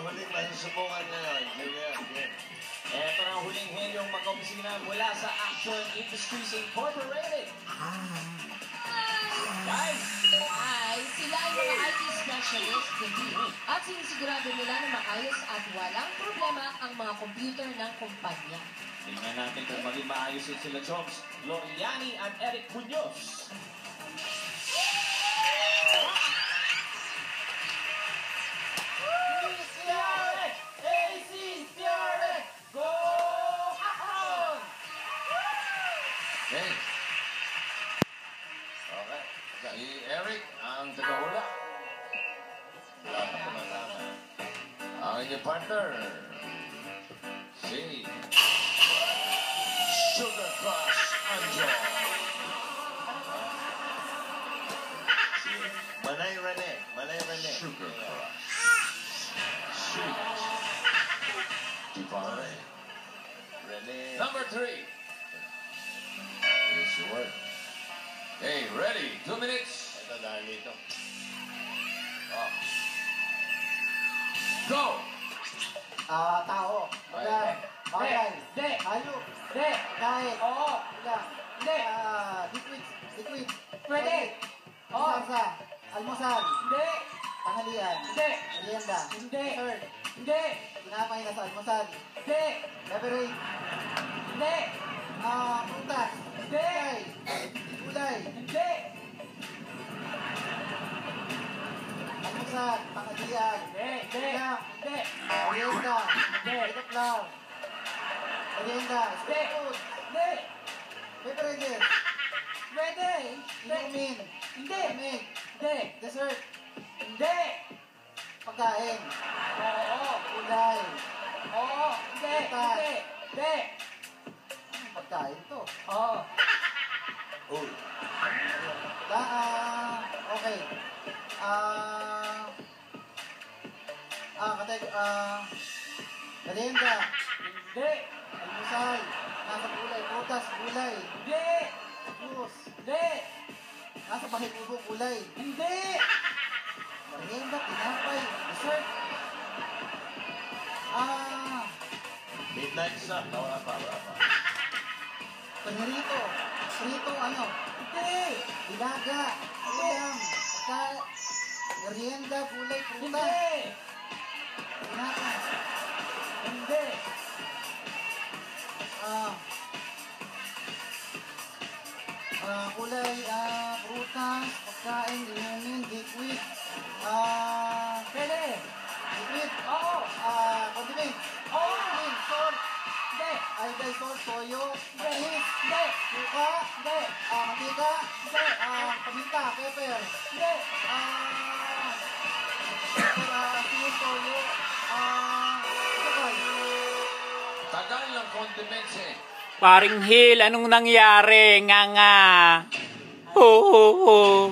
huling masusubukan ngayon. Sige. Ito na ang huling helyong mag-opisina mula sa Action Industries Incorporated. Guys! Ay, sila ay mga IT specialist, hindi. At sinisigurado nila na maayos at walang problema ang mga computer ng kumpanya. Tingnan natin kung maging maayos din sila, Chobs. Loriani at Eric Munoz. Okay. Si Eric, ang tagahula. Wala ka pa malaman. Ang inyong partner, si Sugar Crush Anjo. Si Manay Rene. Sugar Crush. Sweet. Divine. Rene. Number 3. Here's your word. Okay, ready. 2 minutes. Ito dahil dito. Go! Tao. Bagay. Hayop. Kahit. Wala. Liquid. Pwede. Salsa. Almusal. Hindi. Tanghalian. Hindi. Merienda. Hindi. Dessert. Hindi. Tinapay na sa almusal. Hindi. Beverage. Hindi. Prutas. Hindi. Gulay. Hindi. Almusal. Tanghalian. Hindi. Hindi. Merienda. Ito lang. Merienda. Street food. Hindi. Beverages. Pwede. Inumin. Hindi. Lamig. Hindi. Dessert. Hindi. Pagkain. Oo. Gulay. Oo. Hindi. Prutas. Hindi. Hindi. Pagkain to. Oo. Uy. Okay. Merienda. Hindi. Almusal. Nasa gulay. Prutas. Gulay. Hindi. Juice. Hindi. Nasa bahay-ubo. Gulay. Hindi. Merienda. Tinapay. Dessert. Midnight sun. Wala pa. Panirito. Prito ano? Hindi. Dilaga. Ulam. Merienda. Gulay. Prutas. Hindi. Tinapay. Hindi. Kulay, prutas, pagkain, inumin, liquid, Pwede. liquid, Oo. condiment, Oo. condiment, salt, Hindi. iodine salt, soyo, mais, Hindi. suka, Hindi. mantika, Hindi. paminta, pepper, Hindi. asin, soyo, sakay. Tagal ng condiments eh. Paring Hill, anong nangyari? Nga. Oo.